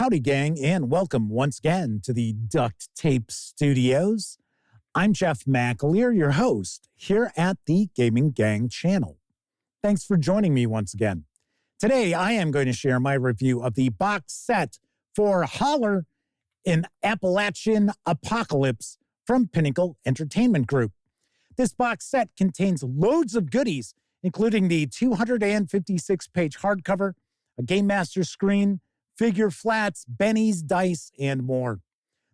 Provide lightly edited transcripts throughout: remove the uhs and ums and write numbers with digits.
Howdy, gang, and welcome once again to the Duct Tape Studios. I'm Jeff McAleer, your host here at the Gaming Gang channel. Thanks for joining me once again. Today, I am going to share my review of the box set for Holler in Appalachian Apocalypse from Pinnacle Entertainment Group. This box set contains loads of goodies, including the 256-page hardcover, a Game Master screen, figure flats, bennies, dice, and more.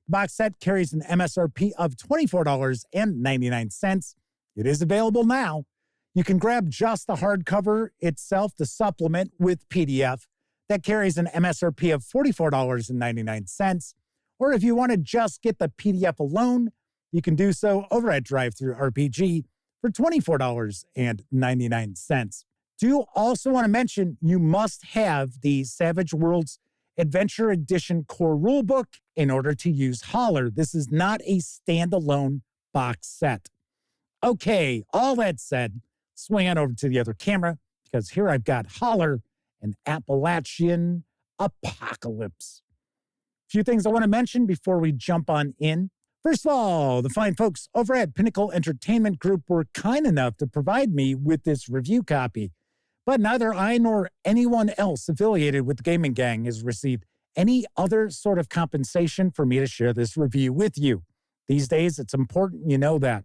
The box set carries an MSRP of $24.99. It is available now. You can grab just the hardcover itself, the supplement with PDF. That carries an MSRP of $44.99. Or if you want to just get the PDF alone, you can do so over at DriveThruRPG for $24.99. Do also want to mention you must have the Savage Worlds Adventure Edition core rulebook in order to use Holler. This is not a standalone box set. Okay, all that said, swing on over to the other camera because here I've got Holler and Appalachian Apocalypse. A few things I want to mention before we jump on in. First of all, the fine folks over at Pinnacle Entertainment Group were kind enough to provide me with this review copy. But neither I nor anyone else affiliated with the Gaming Gang has received any other sort of compensation for me to share this review with you. These days, it's important you know that.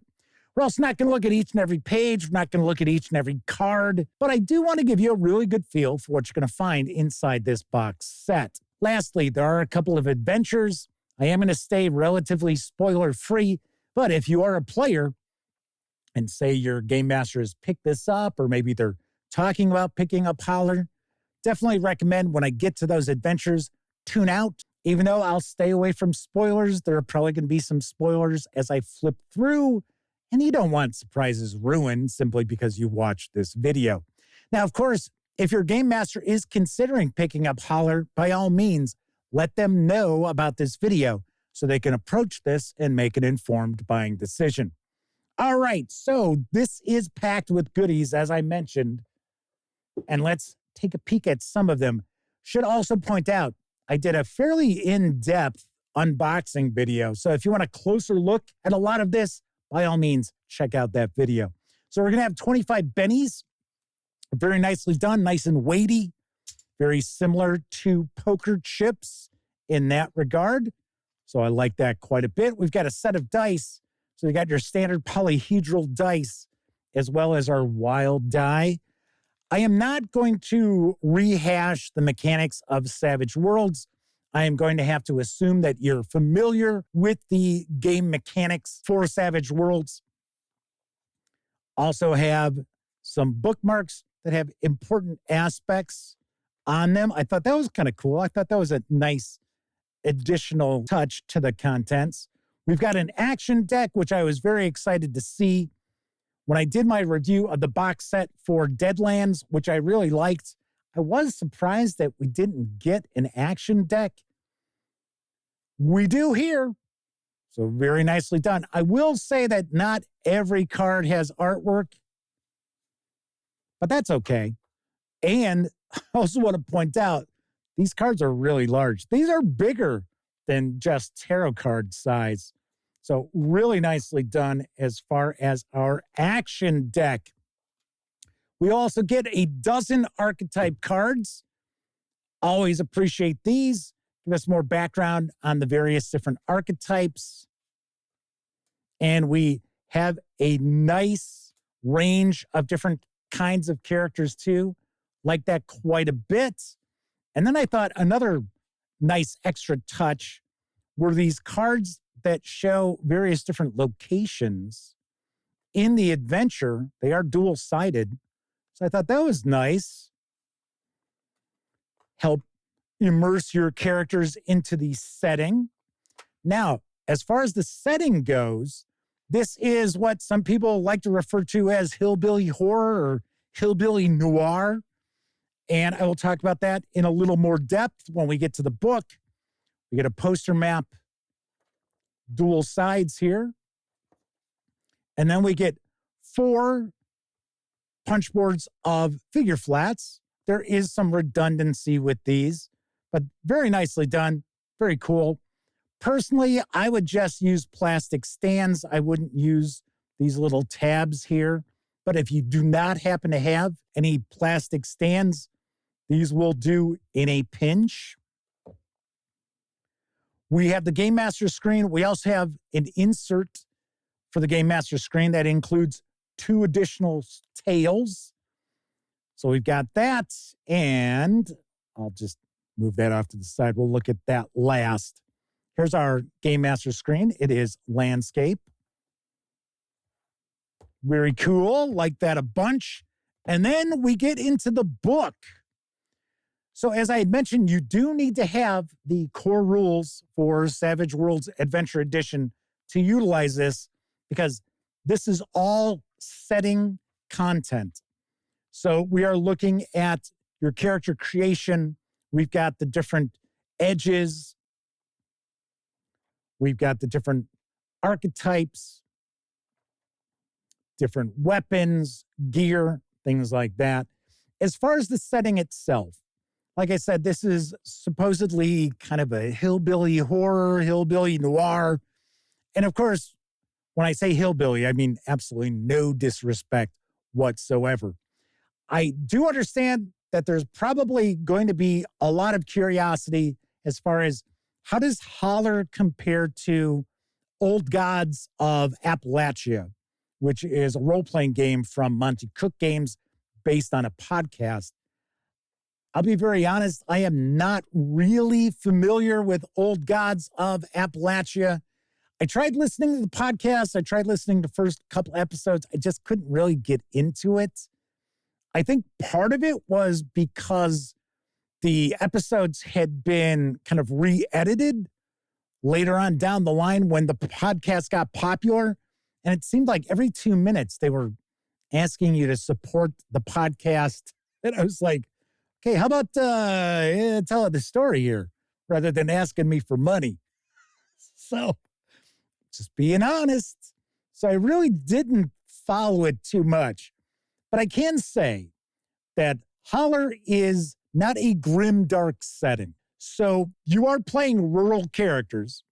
We're also not going to look at each and every page. We're not going to look at each and every card. But I do want to give you a really good feel for what you're going to find inside this box set. Lastly, there are a couple of adventures. I am going to stay relatively spoiler-free. But if you are a player and say your Game Master has picked this up, or maybe they're talking about picking up Holler, definitely recommend when I get to those adventures, tune out. Even though I'll stay away from spoilers, there are probably going to be some spoilers as I flip through, and you don't want surprises ruined simply because you watched this video. Now, of course, if your Game Master is considering picking up Holler, by all means, let them know about this video so they can approach this and make an informed buying decision. All right, so this is packed with goodies, as I mentioned. And let's take a peek at some of them. Should also point out, I did a fairly in-depth unboxing video. So if you want a closer look at a lot of this, by all means, check out that video. So we're going to have 25 bennies. Very nicely done, nice and weighty. Very similar to poker chips in that regard. So I like that quite a bit. We've got a set of dice. So you got your standard polyhedral dice as well as our wild die. I am not going to rehash the mechanics of Savage Worlds. I am going to have to assume that you're familiar with the game mechanics for Savage Worlds. Also have some bookmarks that have important aspects on them. I thought that was kind of cool. I thought that was a nice additional touch to the contents. We've got an action deck, which I was very excited to see. When I did my review of the box set for Deadlands, which I really liked, I was surprised that we didn't get an action deck. We do here. So very nicely done. I will say that not every card has artwork, but that's okay. And I also want to point out, these cards are really large. These are bigger than just tarot card size. So really nicely done as far as our action deck. We also get a dozen archetype cards. Always appreciate these. Give us more background on the various different archetypes. And we have a nice range of different kinds of characters too. Like that quite a bit. And then I thought another nice extra touch were these cards that show various different locations in the adventure. They are dual-sided. So I thought that was nice. Help immerse your characters into the setting. Now, as far as the setting goes, this is what some people like to refer to as hillbilly horror or hillbilly noir. And I will talk about that in a little more depth when we get to the book. We get a poster map, dual sides here. And then we get 4 punch boards of figure flats. There is some redundancy with these, but very nicely done. Very cool. Personally, I would just use plastic stands. I wouldn't use these little tabs here. But if you do not happen to have any plastic stands, these will do in a pinch. We have the Game Master screen. We also have an insert for the Game Master screen that includes 2 additional tails. So we've got that, and I'll just move that off to the side. We'll look at that last. Here's our Game Master screen. It is landscape. Very cool, like that a bunch. And then we get into the book. So as I had mentioned, you do need to have the core rules for Savage Worlds Adventure Edition to utilize this, because this is all setting content. So we are looking at your character creation. We've got the different edges. We've got the different archetypes, different weapons, gear, things like that. As far as the setting itself, like I said, this is supposedly kind of a hillbilly horror, hillbilly noir. And of course, when I say hillbilly, I mean absolutely no disrespect whatsoever. I do understand that there's probably going to be a lot of curiosity as far as how does Holler compare to Old Gods of Appalachia, which is a role-playing game from Monty Cook Games based on a podcast. I'll be very honest, I am not really familiar with Old Gods of Appalachia. I tried listening to the podcast. I tried listening to the first couple episodes. I just couldn't really get into it. I think part of it was because the episodes had been kind of re-edited later on down the line when the podcast got popular. And it seemed like every 2 minutes they were asking you to support the podcast. And I was like, okay, how about tell the story here rather than asking me for money? So just being honest. So I really didn't follow it too much. But I can say that Holler is not a grim, dark setting. So you are playing rural characters.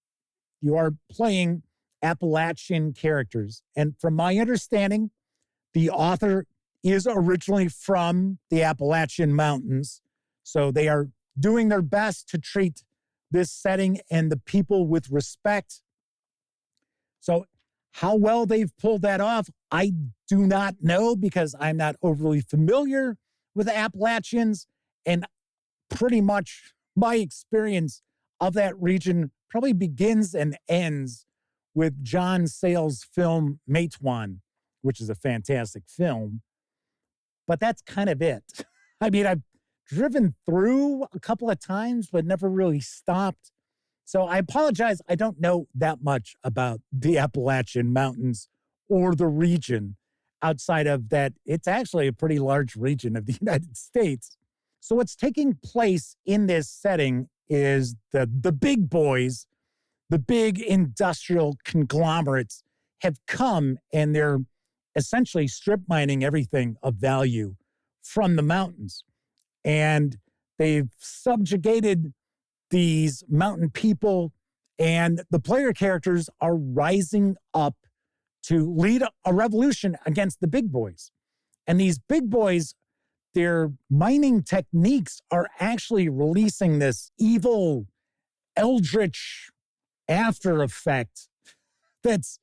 You are playing Appalachian characters. And from my understanding, the author is originally from the Appalachian Mountains. So they are doing their best to treat this setting and the people with respect. So how well they've pulled that off, I do not know, because I'm not overly familiar with the Appalachians. And pretty much my experience of that region probably begins and ends with John Sayles' film Matewan, which is a fantastic film. But that's kind of it. I mean, I've driven through a couple of times, but never really stopped. So I apologize. I don't know that much about the Appalachian Mountains or the region outside of that. It's actually a pretty large region of the United States. So what's taking place in this setting is the big boys, the big industrial conglomerates have come, and they're essentially strip mining everything of value from the mountains. And they've subjugated these mountain people, and the player characters are rising up to lead a revolution against the big boys. And these big boys, their mining techniques are actually releasing this evil, eldritch after effect that's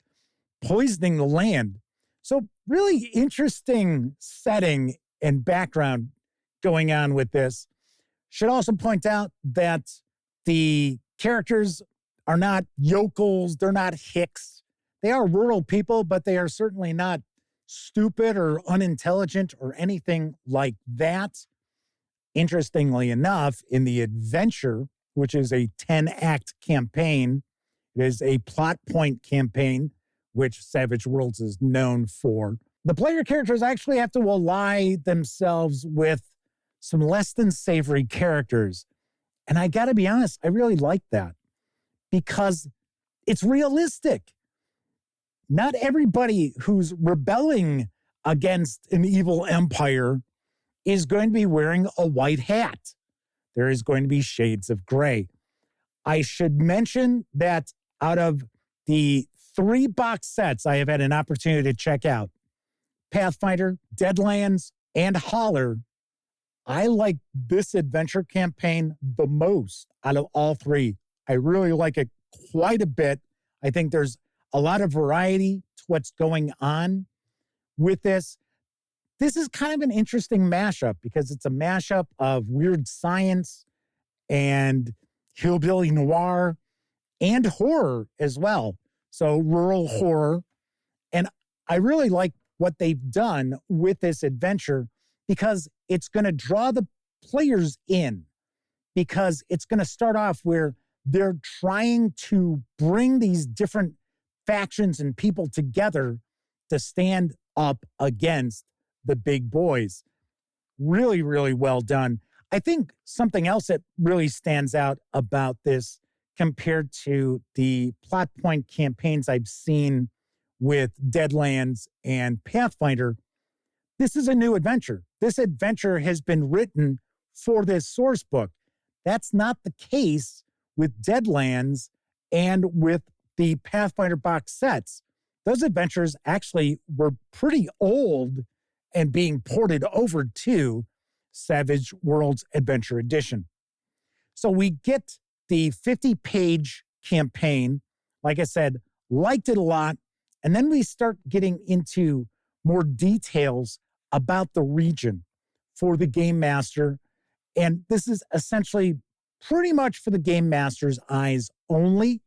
poisoning the land. So really interesting setting and background going on with this. Should also point out that the characters are not yokels. They're not hicks. They are rural people, but they are certainly not stupid or unintelligent or anything like that. Interestingly enough, in the adventure, which is a 10-act campaign, it is a plot point campaign, which Savage Worlds is known for. The player characters actually have to ally themselves with some less than savory characters. And I got to be honest, I really like that because it's realistic. Not everybody who's rebelling against an evil empire is going to be wearing a white hat. there is going to be shades of gray. I should mention that out of the 3 box sets I have had an opportunity to check out, Pathfinder, Deadlands, and Holler, I like this adventure campaign the most out of all 3. I really like it quite a bit. I think there's a lot of variety to what's going on with this. This is kind of an interesting mashup because it's a mashup of weird science and hillbilly noir and horror as well. So rural horror. And I really like what they've done with this adventure because it's going to draw the players in, because it's going to start off where they're trying to bring these different factions and people together to stand up against the big boys. Really, really well done. I think something else that really stands out about this compared to the plot point campaigns I've seen with Deadlands and Pathfinder, this is a new adventure. This adventure has been written for this source book. That's not the case with Deadlands and with the Pathfinder box sets. Those adventures actually were pretty old and being ported over to Savage Worlds Adventure Edition. So we get the 50-page campaign. Like I said, liked it a lot. And then we start getting into more details about the region for the Game Master. And this is essentially pretty much for the Game Master's eyes only.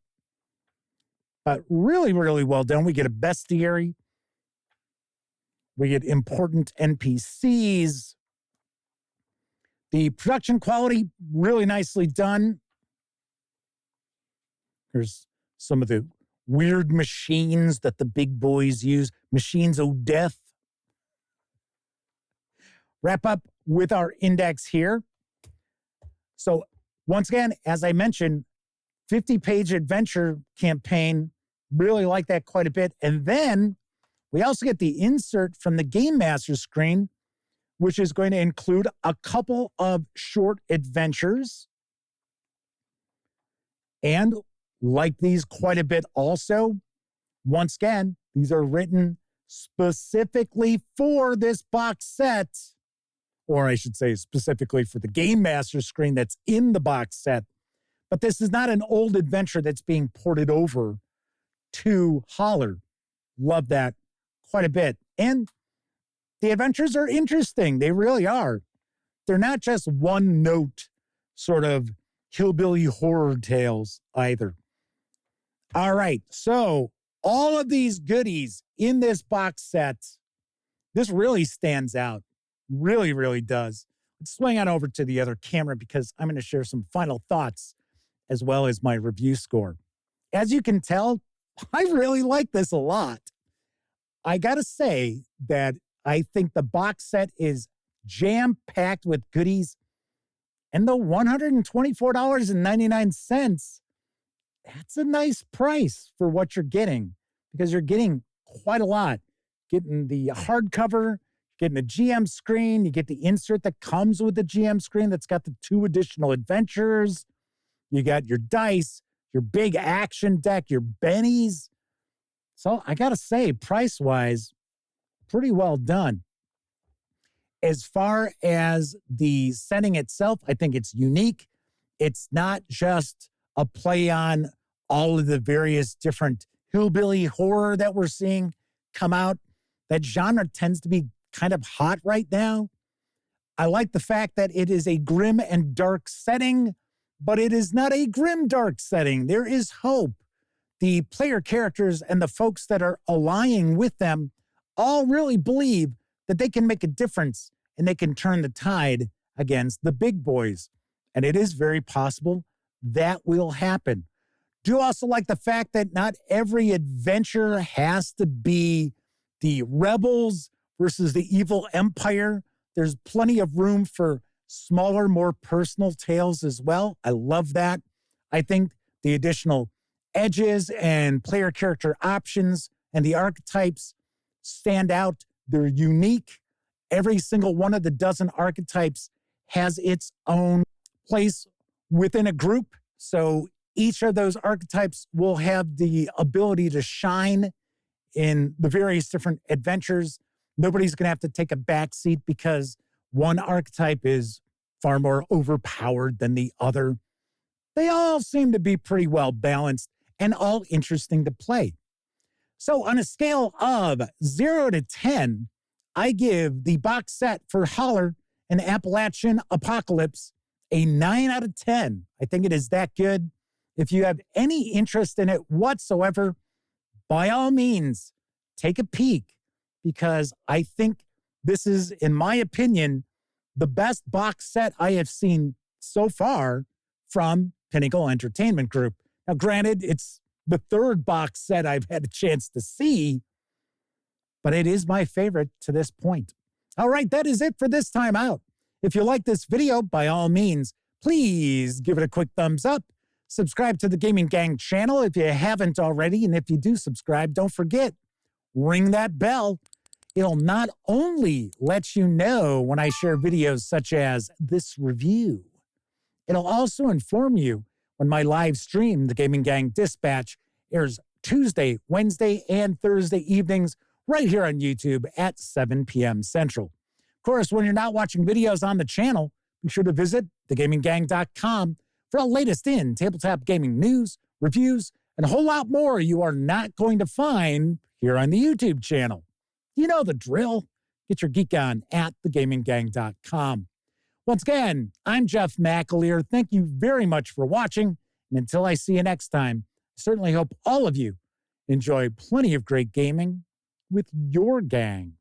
But really, really well done. We get a bestiary. We get important NPCs. The production quality, really nicely done. There's some of the weird machines that the big boys use. Machines of death. Wrap up with our index here. So once again, as I mentioned, 50-page adventure campaign. Really like that quite a bit. And then we also get the insert from the Game Master screen, which is going to include a couple of short adventures. And like these quite a bit also. Once again, these are written specifically for this box set, or I should say specifically for the Game Master screen that's in the box set. But this is not an old adventure that's being ported over to Holler. Love that quite a bit. And the adventures are interesting. They really are. They're not just one note sort of hillbilly horror tales either. All right. So all of these goodies in this box set, this really stands out. Really, really does. Let's swing on over to the other camera because I'm going to share some final thoughts as well as my review score. As you can tell, I really like this a lot. I got to say that I think the box set is jam-packed with goodies. And the $124.99, that's a nice price for what you're getting because you're getting quite a lot. Getting the hardcover, getting the GM screen, you get the insert that comes with the GM screen that's got the 2 additional adventures. You got your dice, your big action deck, your bennies. So I got to say, price-wise, pretty well done. As far as the setting itself, I think it's unique. It's not just a play on all of the various different hillbilly horror that we're seeing come out. That genre tends to be kind of hot right now. I like the fact that it is a grim and dark setting, but it is not a grim, dark setting. There is hope. The player characters and the folks that are allying with them all really believe that they can make a difference and they can turn the tide against the big boys. And it is very possible that will happen. Do also like the fact that not every adventure has to be the rebels versus the evil empire. There's plenty of room for smaller, more personal tales as well. I love that. I think the additional edges and player character options and the archetypes stand out. They're unique. Every single one of the dozen archetypes has its own place within a group. So each of those archetypes will have the ability to shine in the various different adventures. Nobody's going to have to take a back seat because one archetype is far more overpowered than the other. They all seem to be pretty well balanced and all interesting to play. So on a scale of 0 to 10, I give the box set for Holler and Appalachian Apocalypse a 9 out of 10. I think it is that good. If you have any interest in it whatsoever, by all means, take a peek, because I think this is, in my opinion, the best box set I have seen so far from Pinnacle Entertainment Group. Now, granted, it's the third box set I've had a chance to see, but it is my favorite to this point. All right, that is it for this time out. If you like this video, by all means, please give it a quick thumbs up. Subscribe to the Gaming Gang channel if you haven't already. And if you do subscribe, don't forget, ring that bell. It'll not only let you know when I share videos such as this review, it'll also inform you when my live stream, the Gaming Gang Dispatch, airs Tuesday, Wednesday, and Thursday evenings right here on YouTube at 7 p.m. Central. Of course, when you're not watching videos on the channel, be sure to visit thegaminggang.com for the latest in tabletop gaming news, reviews, and a whole lot more you are not going to find here on the YouTube channel. You know the drill. Get your geek on at thegaminggang.com. Once again, I'm Jeff McAleer. Thank you very much for watching. And until I see you next time, I certainly hope all of you enjoy plenty of great gaming with your gang.